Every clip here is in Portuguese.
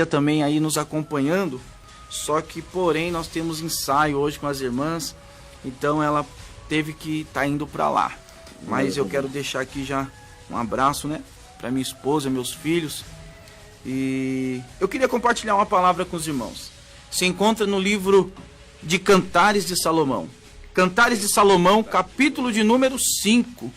Também aí nos acompanhando, só que porém nós temos ensaio hoje com as irmãs, então ela teve que estar indo para lá. Mas eu quero deixar aqui já um abraço, né, para minha esposa, meus filhos, e eu queria compartilhar uma palavra com os irmãos. Se encontra no livro de Cantares de Salomão. Cantares de Salomão, capítulo de número 5.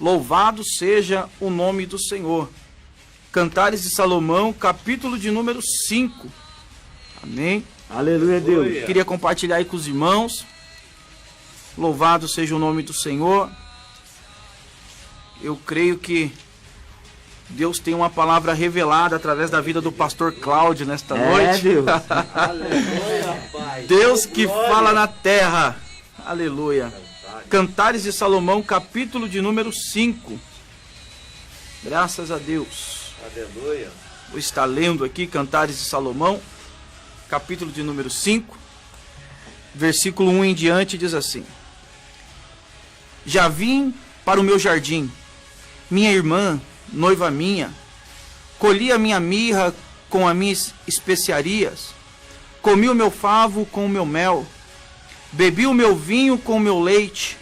Louvado seja o nome do Senhor. Cantares de Salomão, capítulo de número 5. Amém? Aleluia, Deus. Queria compartilhar aí com os irmãos. Louvado seja o nome do Senhor. Eu creio que Deus tem uma palavra revelada através da vida do pastor Cláudio nesta noite. Deus. Aleluia, Pai. Deus que fala na terra. Aleluia. Cantares de Salomão, capítulo de número 5. Graças a Deus. Aleluia. Vou estar lendo aqui Cantares de Salomão, capítulo de número 5, versículo 1 em diante, diz assim: Já vim para o meu jardim, minha irmã, noiva minha, colhi a minha mirra com as minhas especiarias, comi o meu favo com o meu mel, bebi o meu vinho com o meu leite,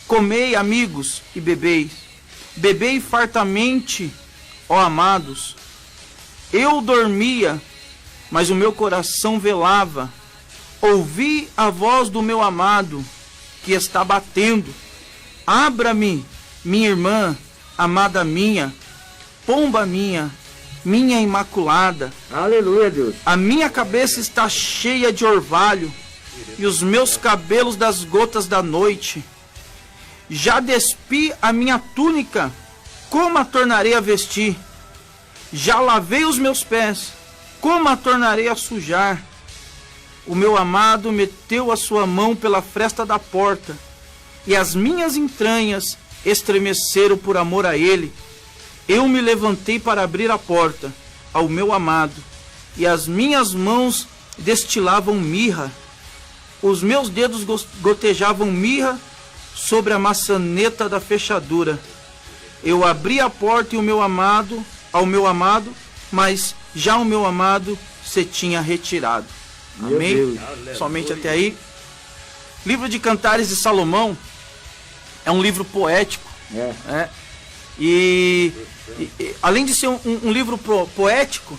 comei, amigos, e bebei fartamente, ó amados. Eu dormia, mas o meu coração velava. Ouvi a voz do meu amado, que está batendo. Abra-me, minha irmã, amada minha, pomba minha, minha imaculada. Aleluia, Deus. A minha cabeça está cheia de orvalho, e os meus cabelos das gotas da noite. Já despi a minha túnica, como a tornarei a vestir? Já lavei os meus pés, como a tornarei a sujar? O meu amado meteu a sua mão pela fresta da porta, e as minhas entranhas estremeceram por amor a ele. Eu me levantei para abrir a porta ao meu amado, e as minhas mãos destilavam mirra. Os meus dedos gotejavam mirra sobre a maçaneta da fechadura. Eu abri a porta e ao meu amado, mas já o meu amado se tinha retirado. Amém? Somente até aí. Livro de Cantares de Salomão é um livro poético. E além de ser um livro poético,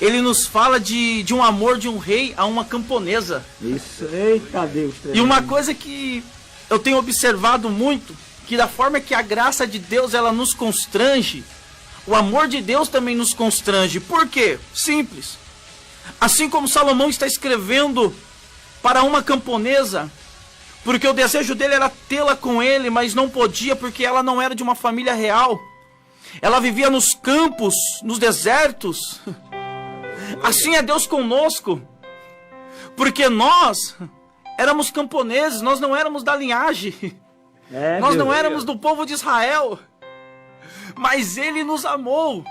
ele nos fala de um amor de um rei a uma camponesa. Isso, eita Deus. E uma coisa que eu tenho observado muito, que da forma que a graça de Deus ela nos constrange, o amor de Deus também nos constrange. Por quê? Simples. Assim como Salomão está escrevendo para uma camponesa, porque o desejo dele era tê-la com ele, mas não podia porque ela não era de uma família real. Ela vivia nos campos, nos desertos. Assim é Deus conosco, porque nós éramos camponeses, nós não éramos da linhagem, nós não éramos do povo de Israel, mas Ele nos amou,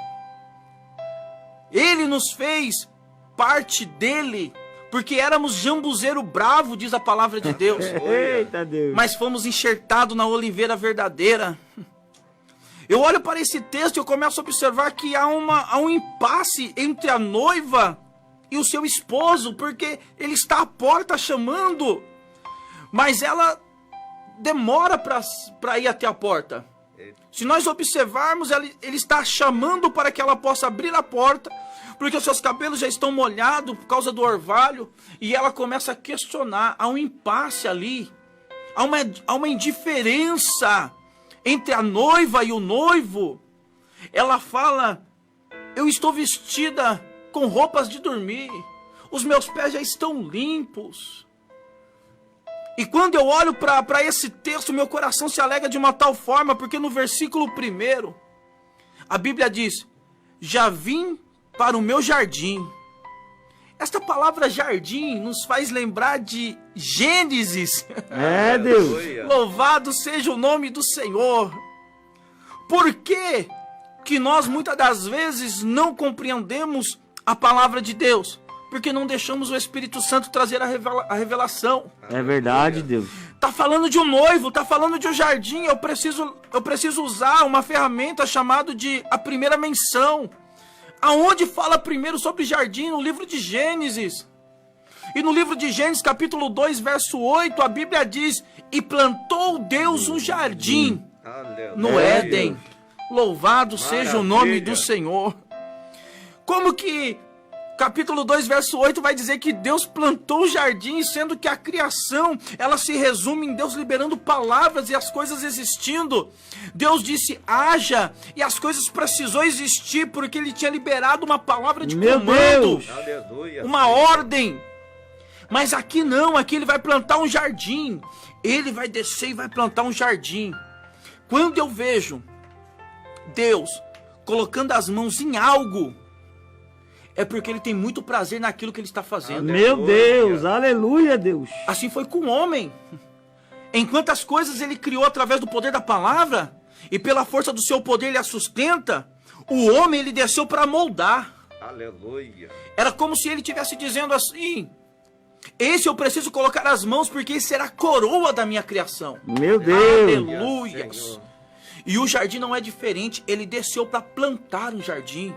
Ele nos fez parte dele, porque éramos jambuzeiro bravo, diz a palavra de Deus. Eita Deus. Mas fomos enxertados na oliveira verdadeira. Eu olho para esse texto e eu começo a observar que há um impasse entre a noiva e o seu esposo, porque ele está à porta chamando, mas ela demora para ir até a porta. Se nós observarmos, ele está chamando para que ela possa abrir a porta, porque os seus cabelos já estão molhados por causa do orvalho, e ela começa a questionar. Há um impasse ali, há uma indiferença entre a noiva e o noivo. Ela fala: eu estou vestida com roupas de dormir, os meus pés já estão limpos. E quando eu olho para esse texto, meu coração se alegra de uma tal forma, porque no versículo 1, a Bíblia diz: já vim para o meu jardim. Esta palavra jardim nos faz lembrar de Gênesis. Deus. Louvado seja o nome do Senhor. Por que nós muitas das vezes não compreendemos a palavra de Deus? Porque não deixamos o Espírito Santo trazer a revelação. É verdade, Deus. Tá falando de um noivo, tá falando de um jardim. Eu preciso usar uma ferramenta chamada de a primeira menção. Aonde fala primeiro sobre jardim? No livro de Gênesis. E no livro de Gênesis, capítulo 2, verso 8, a Bíblia diz: e plantou Deus um jardim no Éden. Louvado seja o nome do Senhor. Como que capítulo 2, verso 8 vai dizer que Deus plantou o jardim, sendo que a criação, ela se resume em Deus liberando palavras e as coisas existindo. Deus disse, haja, e as coisas precisou existir, porque Ele tinha liberado uma palavra de comando, uma ordem. Mas aqui não, aqui Ele vai plantar um jardim. Ele vai descer e vai plantar um jardim. Quando eu vejo Deus colocando as mãos em algo, é porque Ele tem muito prazer naquilo que Ele está fazendo. Meu Deus, aleluia, Deus. Assim foi com o homem. Enquanto as coisas Ele criou através do poder da palavra, e pela força do seu poder Ele as sustenta, o homem Ele desceu para moldar. Aleluia. Era como se Ele estivesse dizendo assim: esse eu preciso colocar as mãos, porque esse será a coroa da minha criação. Meu Deus. Aleluia. E o jardim não é diferente. Ele desceu para plantar um jardim.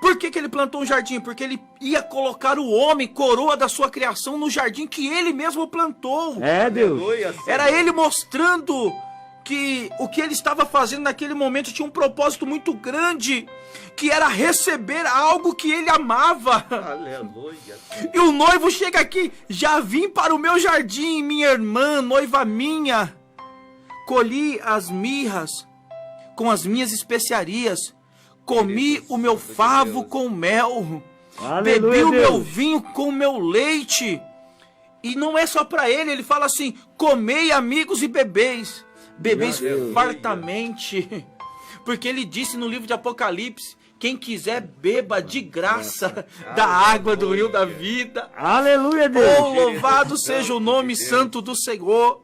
Por que Ele plantou um jardim? Porque Ele ia colocar o homem, coroa da sua criação, no jardim que Ele mesmo plantou. É, Deus. Era Ele mostrando que o que Ele estava fazendo naquele momento tinha um propósito muito grande, que era receber algo que Ele amava. Aleluia. E o noivo chega aqui: já vim para o meu jardim, minha irmã, noiva minha. Colhi as mirras com as minhas especiarias. Comi o meu favo com mel. Aleluia, bebi o meu Deus. vinho com o meu leite. E não é só para ele fala assim: comei, amigos, e bebeis. Bebeis fartamente. Porque ele disse no livro de Apocalipse: quem quiser beba de graça da água do rio da vida. Aleluia, Deus. Oh, louvado seja o nome santo do Senhor.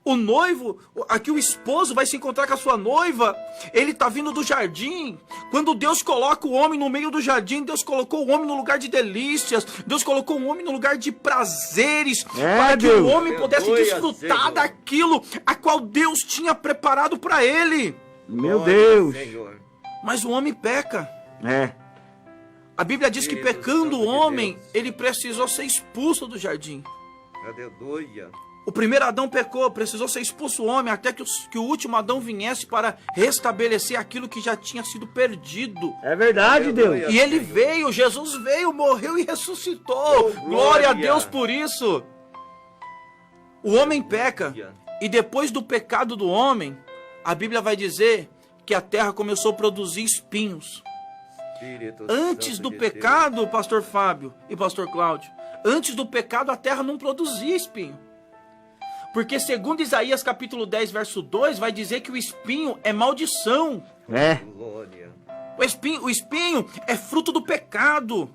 O noivo, aqui o esposo vai se encontrar com a sua noiva. Ele está vindo do jardim. Quando Deus coloca o homem no meio do jardim, Deus colocou o homem no lugar de delícias. Deus colocou o homem no lugar de prazeres, para que o homem pudesse desfrutar daquilo a qual Deus tinha preparado para ele. Meu Deus. Mas o homem peca. É. A Bíblia diz que pecando o homem, ele precisou ser expulso do jardim. Aleluia. O primeiro Adão pecou, precisou ser expulso o homem, até que o último Adão viesse para restabelecer aquilo que já tinha sido perdido. É verdade, Deus. E ele veio, Jesus veio, morreu e ressuscitou. Glória a Deus por isso. O homem peca, e depois do pecado do homem, a Bíblia vai dizer que a terra começou a produzir espinhos. Antes do pecado, pastor Fábio e pastor Cláudio, antes do pecado a terra não produzia espinho. Porque segundo Isaías capítulo 10, verso 2, vai dizer que o espinho é maldição. É. O espinho é fruto do pecado.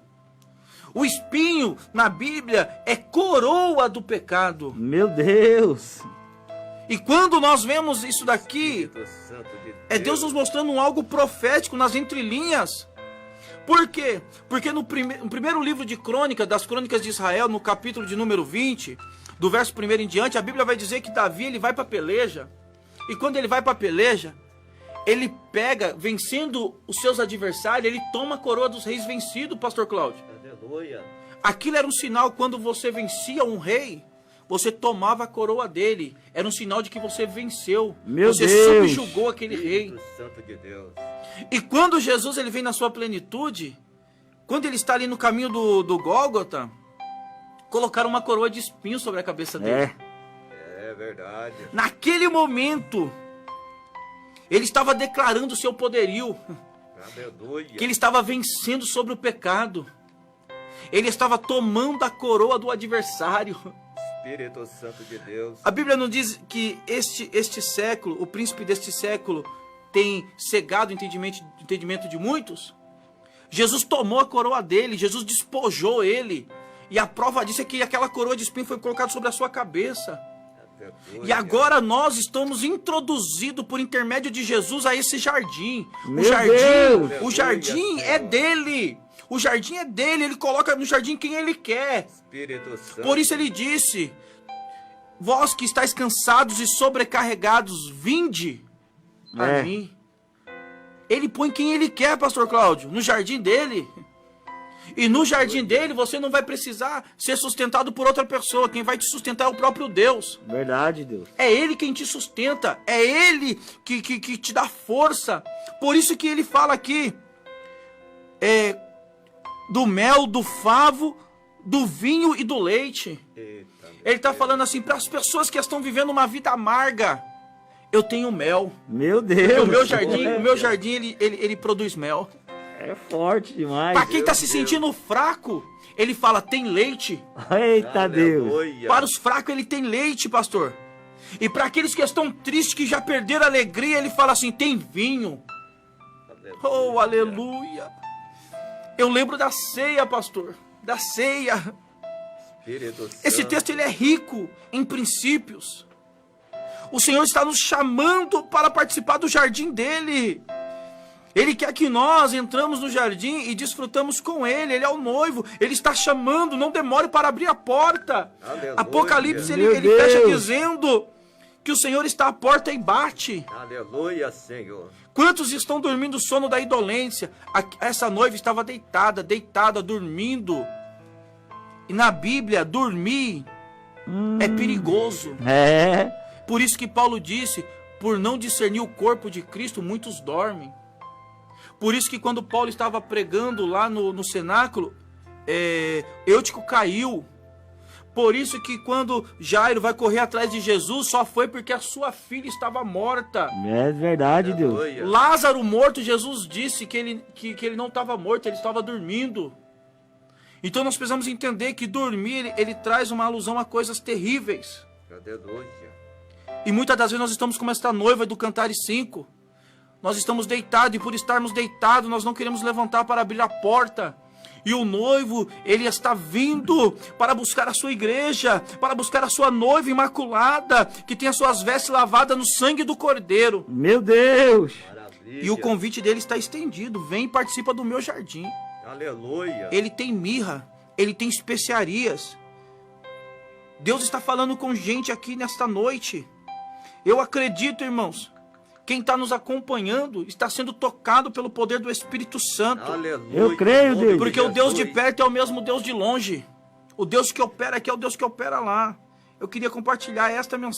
O espinho, na Bíblia, é coroa do pecado. Meu Deus. E quando nós vemos isso daqui, é Deus nos mostrando algo profético nas entrelinhas. Por quê? Porque no primeiro livro de crônica, das crônicas de Israel, no capítulo de número 20... do verso 1 em diante, a Bíblia vai dizer que Davi, ele vai para a peleja. E quando ele vai para a peleja, ele pega, vencendo os seus adversários, ele toma a coroa dos reis vencido, pastor Cláudio. Aleluia. Aquilo era um sinal, quando você vencia um rei, você tomava a coroa dele. Era um sinal de que você venceu. Meu você Deus. subjugou aquele rei. Santo de Deus. E quando Jesus ele vem na sua plenitude, quando ele está ali no caminho do Gólgota, colocaram uma coroa de espinho sobre a cabeça dele. É verdade. Naquele momento, ele estava declarando o seu poderio. Aleluia. Que ele estava vencendo sobre o pecado. Ele estava tomando a coroa do adversário. Espírito Santo de Deus. A Bíblia não diz que este século, o príncipe deste século, tem cegado o entendimento de muitos? Jesus tomou a coroa dele, Jesus despojou ele. E a prova disso é que aquela coroa de espinho foi colocada sobre a sua cabeça. E agora nós estamos introduzidos por intermédio de Jesus a esse jardim. O jardim é dele. O jardim é dele. Ele coloca no jardim quem ele quer. Por isso ele disse: vós que estáis cansados e sobrecarregados, vinde a mim. Ele põe quem ele quer, pastor Cláudio, no jardim dele. E no jardim dele você não vai precisar ser sustentado por outra pessoa. Quem vai te sustentar é o próprio Deus. Verdade, Deus. É Ele quem te sustenta. É Ele que te dá força. Por isso que ele fala aqui do mel, do favo, do vinho e do leite. Eita, Ele está falando assim para as pessoas que estão vivendo uma vida amarga. Eu tenho mel. Meu Porque Deus. o meu jardim ele produz mel. É forte demais. Para quem está se Deus. sentindo fraco, ele fala, tem leite. Eita, Deus. Aleluia. Para os fracos ele tem leite, pastor. E para aqueles que estão tristes, que já perderam a alegria, ele fala assim, tem vinho. Aleluia. Oh, aleluia. Eu lembro da ceia, pastor. Da ceia. Espírito Esse Santo. texto ele é rico em princípios. O Senhor está nos chamando para participar do jardim dele. Ele quer que nós entramos no jardim e desfrutamos com ele. Ele é o noivo. Ele está chamando. Não demore para abrir a porta. Aleluia. Apocalipse Meu ele fecha Deus. dizendo que o Senhor está à porta e bate. Aleluia, Senhor. Quantos estão dormindo o sono da indolência? Essa noiva estava deitada, dormindo. E na Bíblia, dormir é perigoso. É. Por isso que Paulo disse, por não discernir o corpo de Cristo, muitos dormem. Por isso que quando Paulo estava pregando lá no cenáculo, Eutico caiu. Por isso que quando Jairo vai correr atrás de Jesus, só foi porque a sua filha estava morta. É verdade, Deus. Aleluia. Lázaro morto, Jesus disse que ele não estava morto, ele estava dormindo. Então nós precisamos entender que dormir, ele traz uma alusão a coisas terríveis. Aleluia. E muitas das vezes nós estamos como esta noiva do Cantares 5. Nós estamos deitados e por estarmos deitados nós não queremos levantar para abrir a porta. E o noivo, ele está vindo para buscar a sua igreja, para buscar a sua noiva imaculada, que tem as suas vestes lavadas no sangue do Cordeiro. Meu Deus. Maravilha. E o convite dele está estendido. Vem e participa do meu jardim. Aleluia. Ele tem mirra, ele tem especiarias. Deus está falando com gente aqui nesta noite. Eu acredito, irmãos, quem está nos acompanhando está sendo tocado pelo poder do Espírito Santo. Aleluia. Eu creio, Em nome Deus. Porque o Deus de Jesus. perto é o mesmo Deus de longe. O Deus que opera aqui é o Deus que opera lá. Eu queria compartilhar esta mensagem.